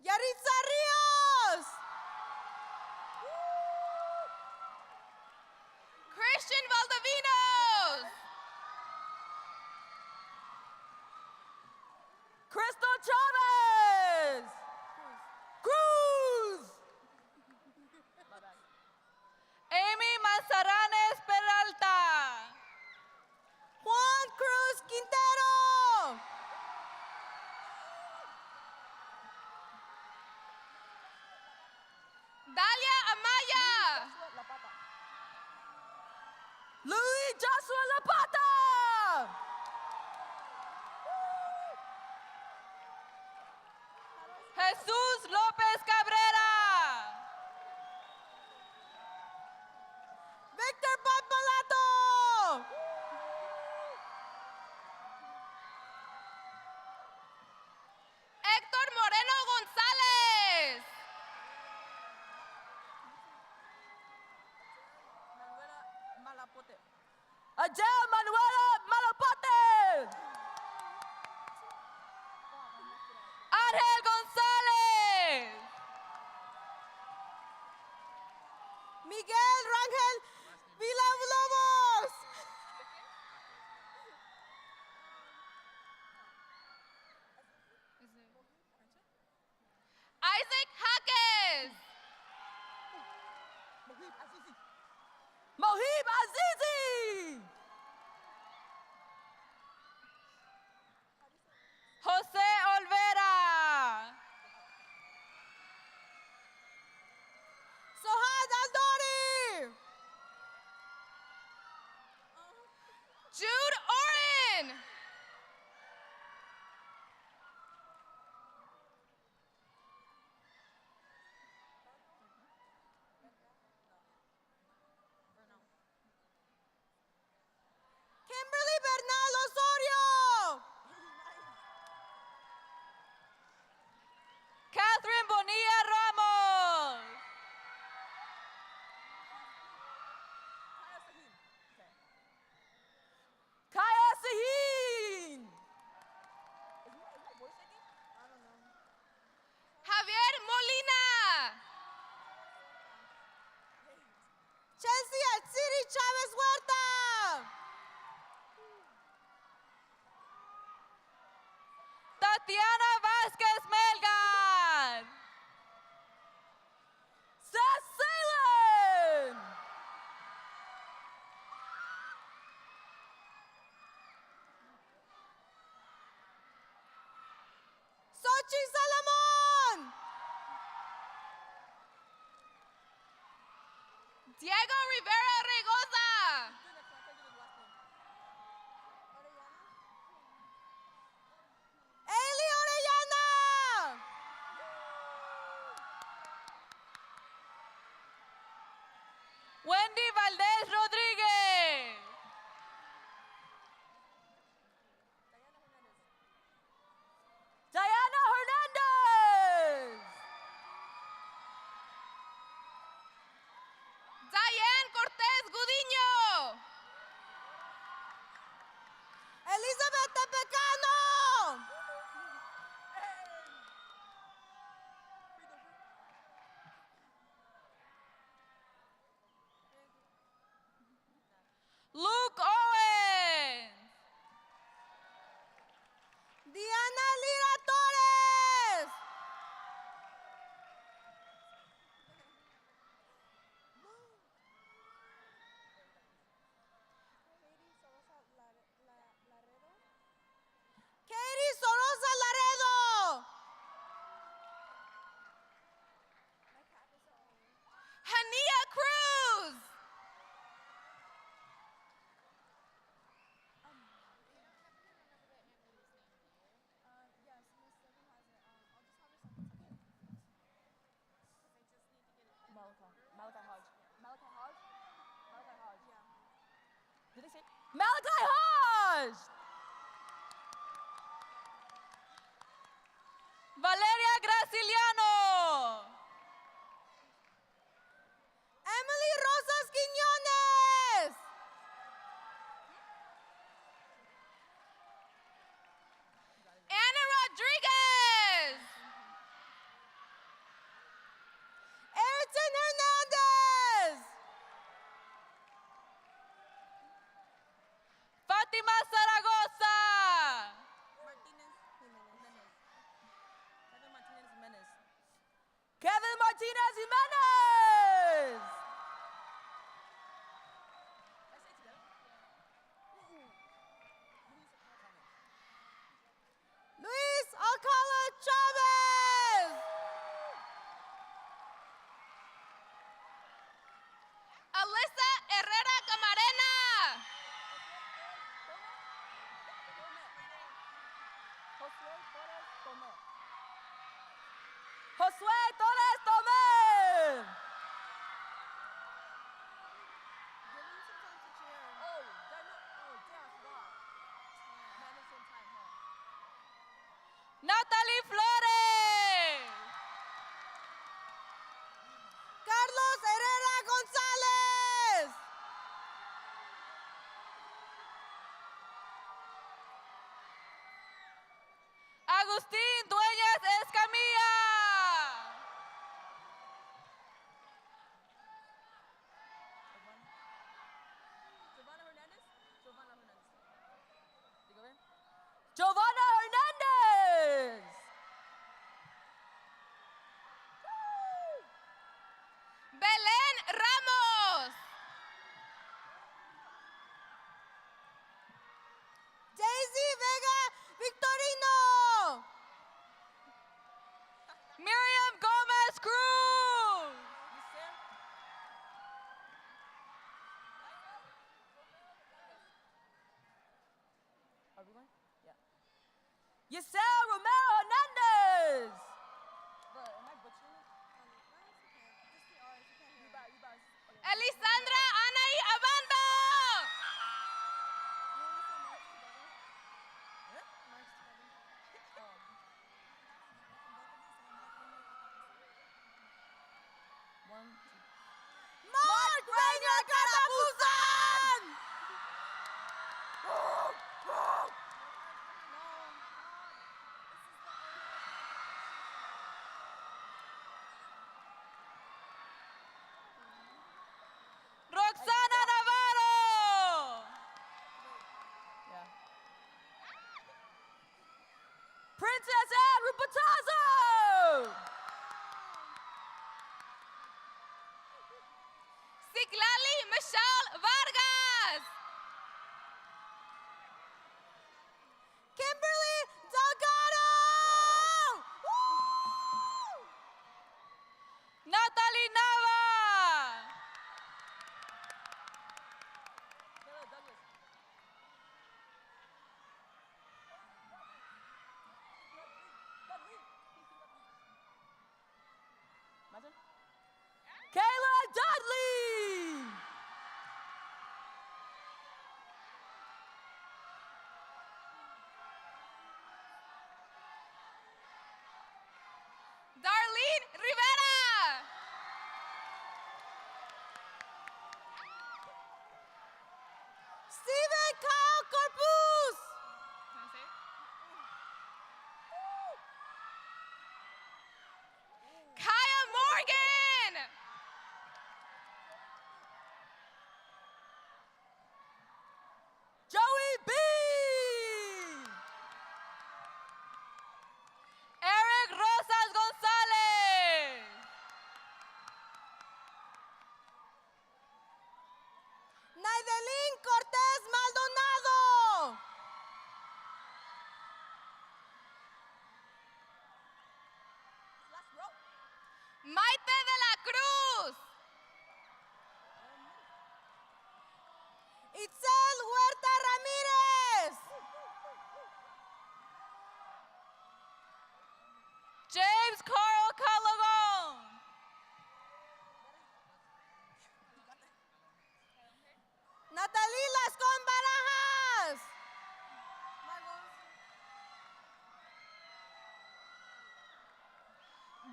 Yaritza Rios. Christian Valdovinos. Crystal Chavez. Cruz. Amy Manzaranes Peralta. Juan Cruz Quintero. Dalia Amaya. Louis Joshua Lapata. Jesús López Cabrera. Victor Papalato. Héctor Moreno González. Adele Manuela Malapote. Ángel González. Miguel Rangel Villalobos. Isaac Jaques. Mohib Azizi. José Olvera. Sohad Aldori. Jude Oren. Jimenez. Luis Alcala Chavez. Alyssa Herrera Camarena. Josué Torres Tomé. Natalie Flores. Carlos Herrera González. Agustín Dueñas Escamilla. Giovanna Hernandez. Belén Ramos. Daisy Vega Victorino. Miriam Gomez Cruz. Yesel Romero Hernandez. Elisandra Anaí Abando. Mark Rainier Catapuzan. Roxana Navarro. Princess Anne Rupatazo. Siglali Michelle Vargas. Kimberly Delgado. Natalie Nava. Kayla Dudley. Darlene Rivera. Steven Kyle Corpus. Kaya Morgan. Joey B. Eric Rosas Gonzalez. Naidelin Cortez Maldonado. Maite de la Cruz. Itzel Huerta Ramírez. James Carl Callaghan. Natalie Lascón Barajas.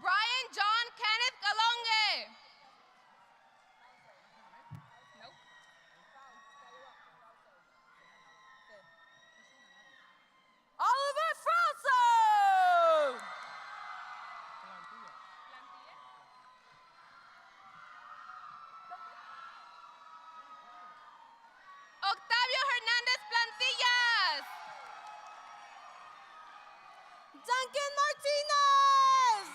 Brian John Kenneth Galonge. Nope. Oliver Franco. Octavio Hernández Plantillas. Duncan Martinez.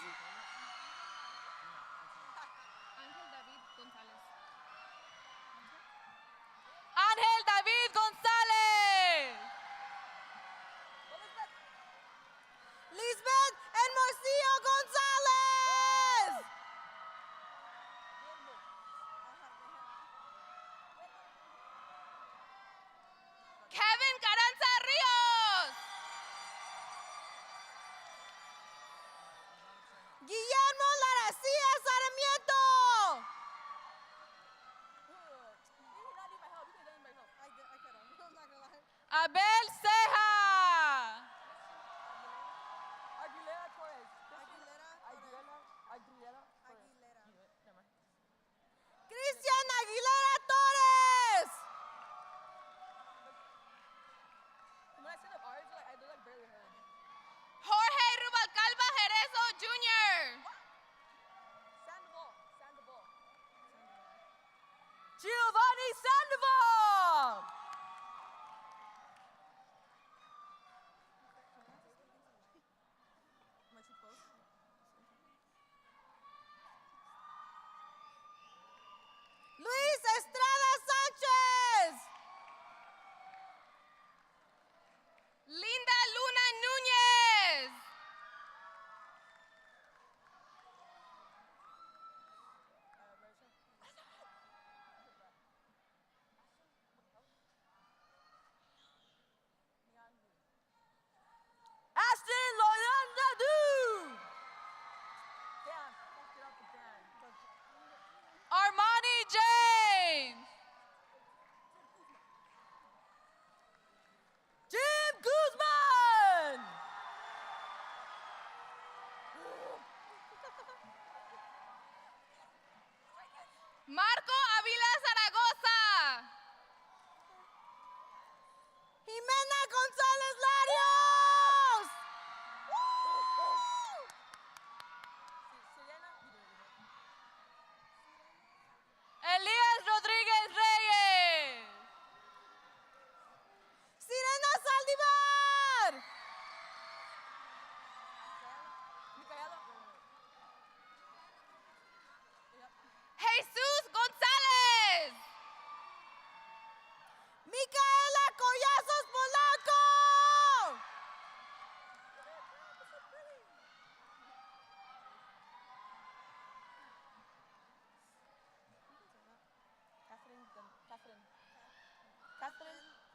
Guillermo Garcia Sarmiento. Abel Ceja. Cristian Aguilera Torres. Jorge Rubalcaba Jerezo Jr. Giovanni Sandoval. Luis Estrada Sánchez. Linda Luna Núñez. Ashton Loyanda Du. Armani James. Jim Guzman. Marco Avila Zaragoza. Jimena González Larios. Elías Rodríguez Reyes. Sirena Saldivar. Jesús González. Micaela Collazos Polanco.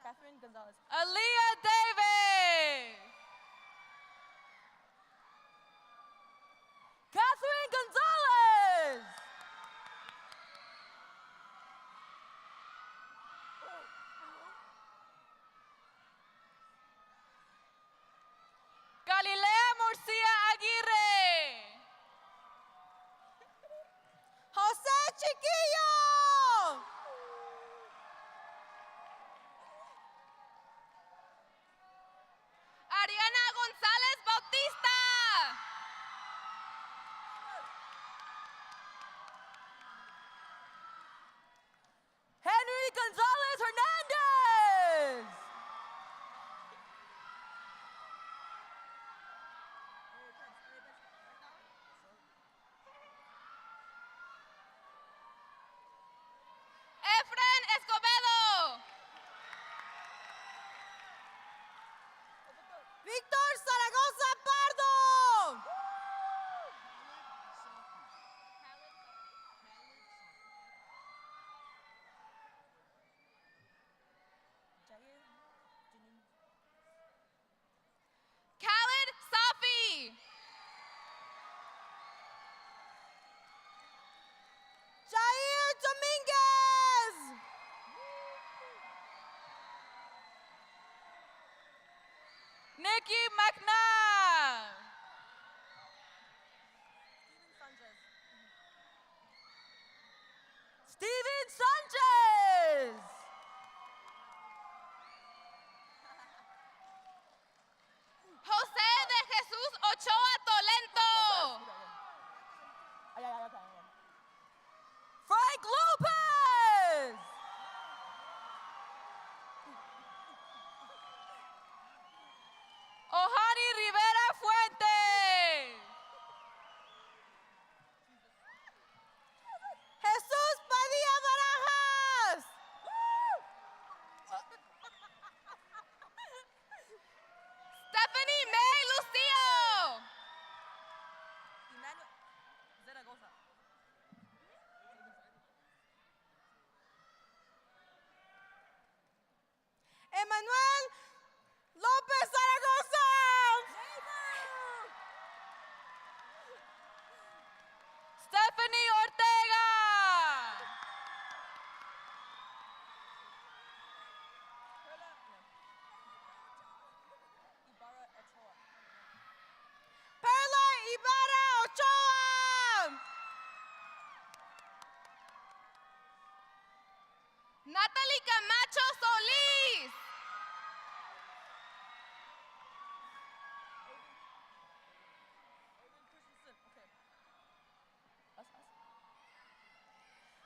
Catherine Gonzalez. Aaliyah Davis. Catherine Gonzalez. Galilea Murcia Aguirre. José Chiquillo. Ariana González Bautista. Henry Gonzalez Hernandez. Efren Escobedo. Víctor Zaragoza Pardo. Khaled Safi. Jair Dominguez. Nikki McNabb. Steven Sanchez. José de Jesús Ochoa Tolento. Frank Lopez. Ohani Rivera Fuentes. Jesús Padilla Barajas. Stephanie May Lucio. Emanuel López Zaragoza. Natalie Camacho Solís.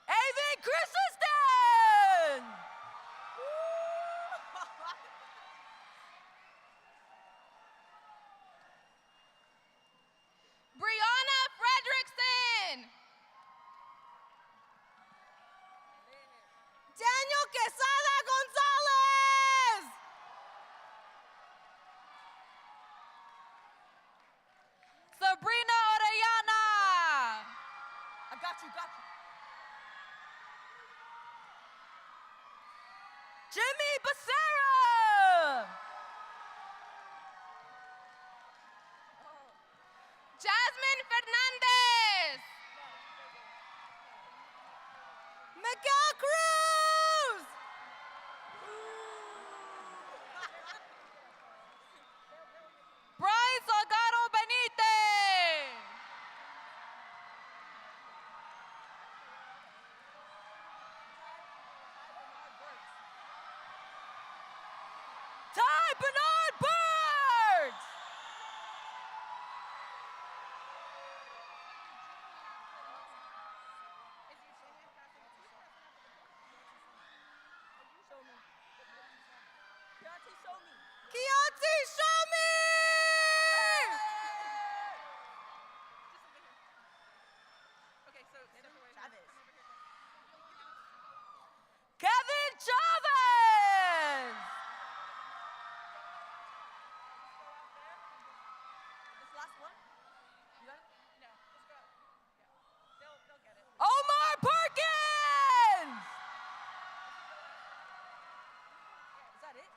Aiden Christensen! Brianna Fredrickson. Daniel Quesada Gonzalez! Sabrina Orellana! I got you. Jimmy Becerra! Jasmine Fernandez. Miguel Cruz! Bryce Salgado Benitez! Ty Bernard Birds! Keontae, show me! Kevin Chavez! Omar Perkins! Is that it?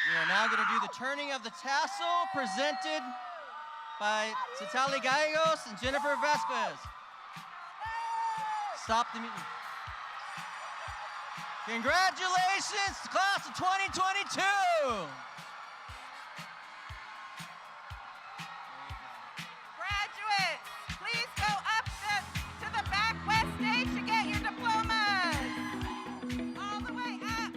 We are now going to do the turning of the tassel presented by Citali Gallegos and Jennifer Vasquez. Stop the meeting. Congratulations, class of 2022. Graduates, please go up to the back west stage to get your diplomas. All the way up.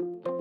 you.